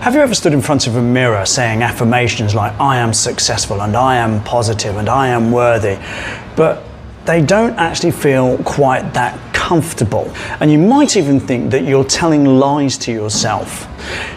Have you ever stood in front of a mirror saying affirmations like, I am successful and I am positive and I am worthy, but they don't actually feel quite that comfortable. And you might even think that you're telling lies to yourself.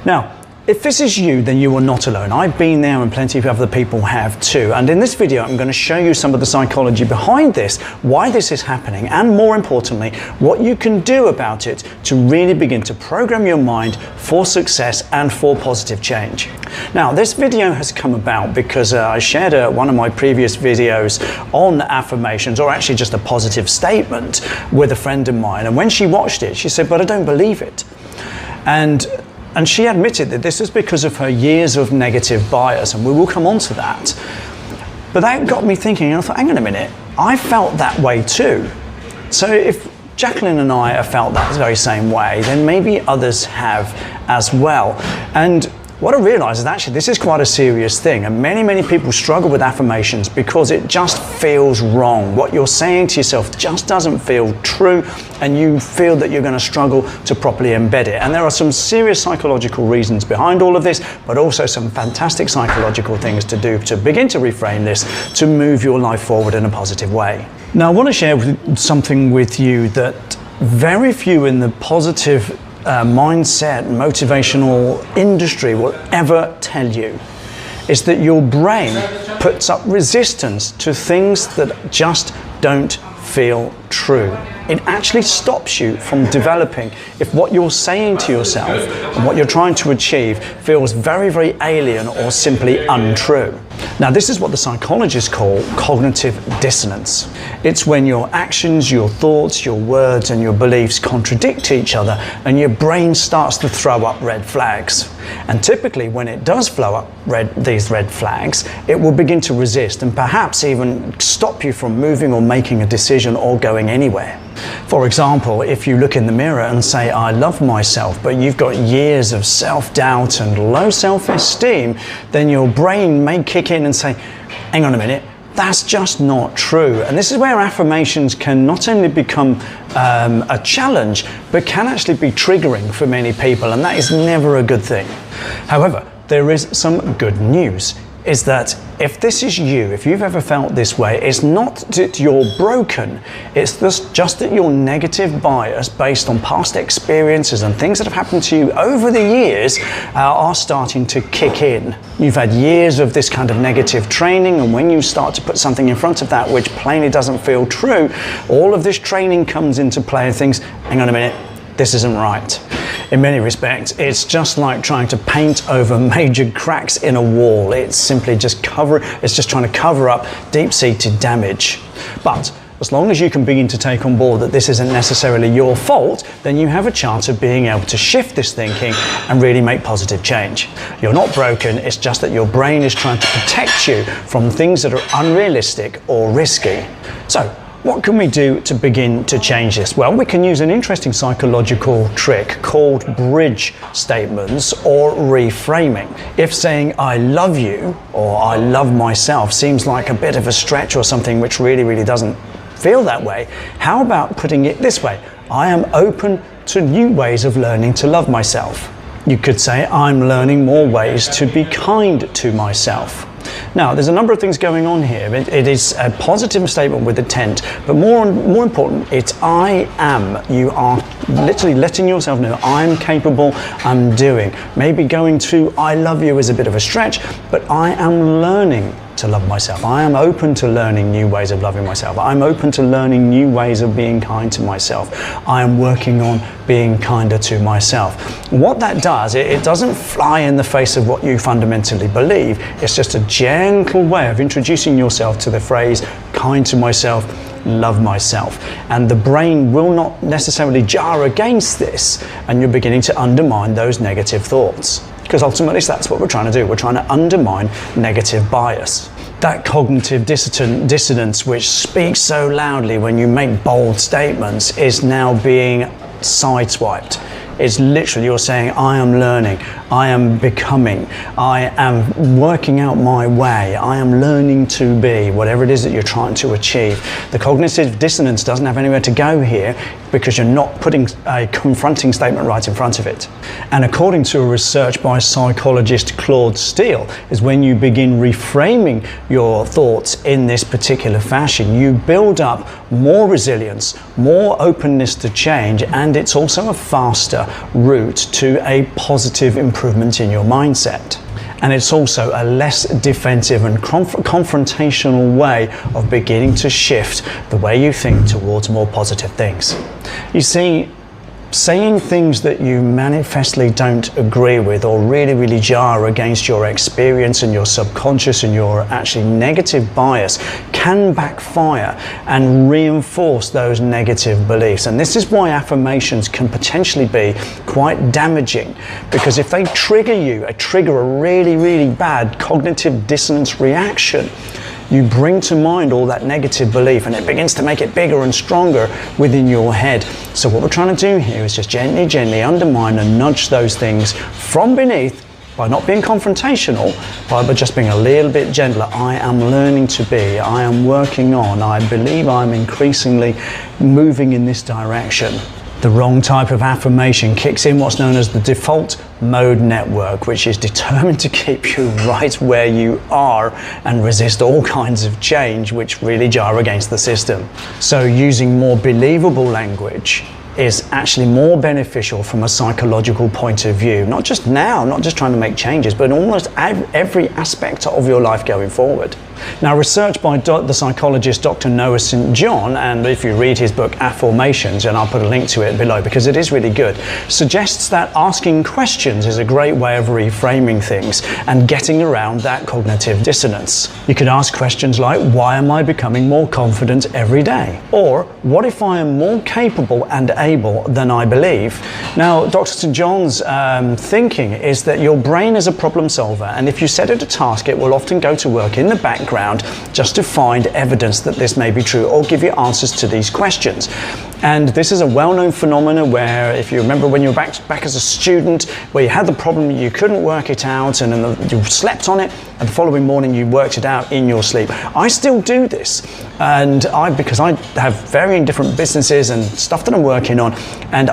Now, if this is you, then you are not alone. I've been there and plenty of other people have too. And in this video, I'm going to show you some of the psychology behind this, why this is happening, and more importantly, what you can do about it to really begin to program your mind for success and for positive change. Now, this video has come about because I shared one of my previous videos on affirmations, or actually just a positive statement, with a friend of mine. And when she watched it, she said, but I don't believe it. And she admitted that this is because of her years of negative bias, and we will come on to that. But that got me thinking, and I thought, hang on a minute, I felt that way too. So if Jacqueline and I have felt that very same way, then maybe others have as well. And what I realized is actually this is quite a serious thing, and many people struggle with affirmations because it just feels wrong. What you're saying to yourself just doesn't feel true, and you feel that you're going to struggle to properly embed it. And there are some serious psychological reasons behind all of this, but also some fantastic psychological things to do to begin to reframe this, to move your life forward in a positive way. Now, I want to share something with you that very few in the positive mindset, motivational industry will ever tell you, is that your brain puts up resistance to things that just don't feel true. It actually stops you from developing if what you're saying to yourself and what you're trying to achieve feels very alien or simply untrue. Now, this is what the psychologists call cognitive dissonance. It's when your actions, your thoughts, your words, and your beliefs contradict each other, and your brain starts to throw up red flags. And typically, when it does throw up these red flags, it will begin to resist and perhaps even stop you from moving or making a decision or going anywhere. For example, if you look in the mirror and say, I love myself, but you've got years of self-doubt and low self-esteem, then your brain may kick in and say, hang on a minute, that's just not true. And this is where affirmations can not only become a challenge, but can actually be triggering for many people, and that is never a good thing. However, there is some good news, is that if this is you, if you've ever felt this way, it's not that you're broken, it's just that your negative bias based on past experiences and things that have happened to you over the years are starting to kick in. You've had years of this kind of negative training, and when you start to put something in front of that which plainly doesn't feel true, all of this training comes into play and thinks, hang on a minute, this isn't right. In many respects, it's just like trying to paint over major cracks in a wall. It's simply just trying to cover up deep-seated damage. But as long as you can begin to take on board that this isn't necessarily your fault, then you have a chance of being able to shift this thinking and really make positive change. You're not broken, it's just that your brain is trying to protect you from things that are unrealistic or risky. So, what can we do to begin to change this? Well, we can use an interesting psychological trick called bridge statements or reframing. If saying I love you or I love myself seems like a bit of a stretch or something which really doesn't feel that way, how about putting it this way? I am open to new ways of learning to love myself. You could say I'm learning more ways to be kind to myself. Now, there's a number of things going on here. It is a positive statement with intent, but more important, it's I am. You are literally letting yourself know I'm capable, I'm doing. Maybe going to I love you is a bit of a stretch, but I am learning to love myself. I am open to learning new ways of loving myself. I'm open to learning new ways of being kind to myself. I am working on being kinder to myself. What that does, it doesn't fly in the face of what you fundamentally believe. It's just a gentle way of introducing yourself to the phrase kind to myself, love myself. And the brain will not necessarily jar against this, and you're beginning to undermine those negative thoughts. Because ultimately that's what we're trying to do. We're trying to undermine negative bias. That cognitive dissonance which speaks so loudly when you make bold statements is now being sideswiped. It's literally you're saying I am learning, I am becoming, I am working out my way, I am learning to be, whatever it is that you're trying to achieve. The cognitive dissonance doesn't have anywhere to go here because you're not putting a confronting statement right in front of it. And according to a research by psychologist Claude Steele, is when you begin reframing your thoughts in this particular fashion, you build up more resilience, more openness to change, and it's also a faster route to a positive improvement in your mindset. And it's also a less defensive and confrontational way of beginning to shift the way you think towards more positive things. You see, saying things that you manifestly don't agree with or really jar against your experience and your subconscious and your actually negative bias can backfire and reinforce those negative beliefs. And this is why affirmations can potentially be quite damaging, because if they trigger a really bad cognitive dissonance reaction, you bring to mind all that negative belief and it begins to make it bigger and stronger within your head. So what we're trying to do here is just gently undermine and nudge those things from beneath by not being confrontational, by just being a little bit gentler. I am learning to be, I am working on, I believe I'm increasingly moving in this direction. The wrong type of affirmation kicks in what's known as the default mode network, which is determined to keep you right where you are and resist all kinds of change which really jar against the system. So using more believable language is actually more beneficial from a psychological point of view, not just now, not just trying to make changes, but in almost every aspect of your life going forward. Now, research by the psychologist Dr. Noah St. John, and if you read his book Affirmations, and I'll put a link to it below because it is really good, suggests that asking questions is a great way of reframing things and getting around that cognitive dissonance. You could ask questions like, why am I becoming more confident every day? Or, what if I am more capable and able than I believe? Now, Dr. St. John's thinking is that your brain is a problem solver, and if you set it a task, it will often go to work in the background just to find evidence that this may be true or give you answers to these questions. And this is a well-known phenomenon where, if you remember when you were back as a student, where you had the problem, you couldn't work it out, and then you slept on it, and the following morning you worked it out in your sleep. I still do this, and because I have varying different businesses and stuff that I'm working on, and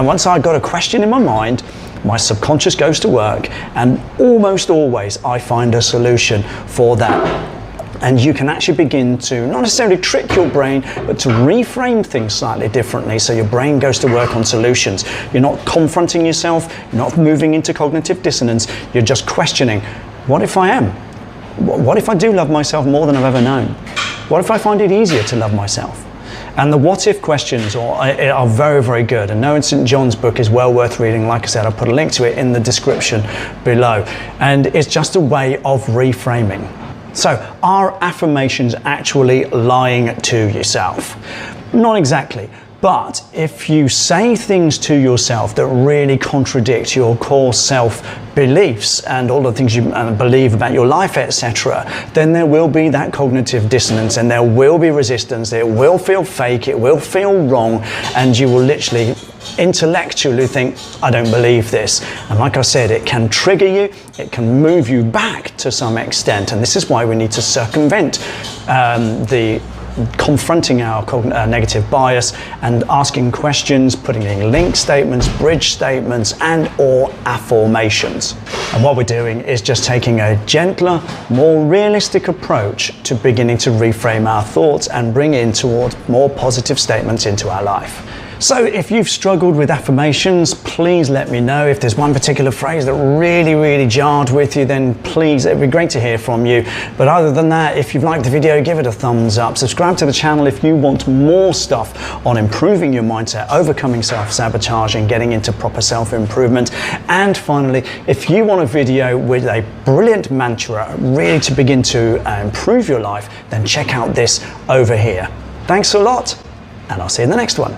once I got a question in my mind, my subconscious goes to work, and almost always I find a solution for that. And you can actually begin to not necessarily trick your brain, but to reframe things slightly differently so your brain goes to work on solutions. You're not confronting yourself, you're not moving into cognitive dissonance, you're just questioning, what if I am? What if I do love myself more than I've ever known? What if I find it easier to love myself? And the what if questions are very good, and Noah St. John's book is well worth reading. Like I said, I'll put a link to it in the description below. And it's just a way of reframing. So, are affirmations actually lying to yourself? Not exactly. But if you say things to yourself that really contradict your core self-beliefs and all the things you believe about your life, etc., then there will be that cognitive dissonance and there will be resistance. It will feel fake, it will feel wrong, and you will literally intellectually think, I don't believe this. And like I said, it can trigger you, it can move you back to some extent, and this is why we need to circumvent confronting our negative bias and asking questions, putting in link statements, bridge statements, and or affirmations. And what we're doing is just taking a gentler, more realistic approach to beginning to reframe our thoughts and bring in towards more positive statements into our life. So if you've struggled with affirmations, please let me know. If there's one particular phrase that really jarred with you, then please, it'd be great to hear from you. But other than that, if you've liked the video, give it a thumbs up. Subscribe to the channel if you want more stuff on improving your mindset, overcoming self-sabotage, and getting into proper self-improvement. And finally, if you want a video with a brilliant mantra really to begin to improve your life, then check out this over here. Thanks a lot, and I'll see you in the next one.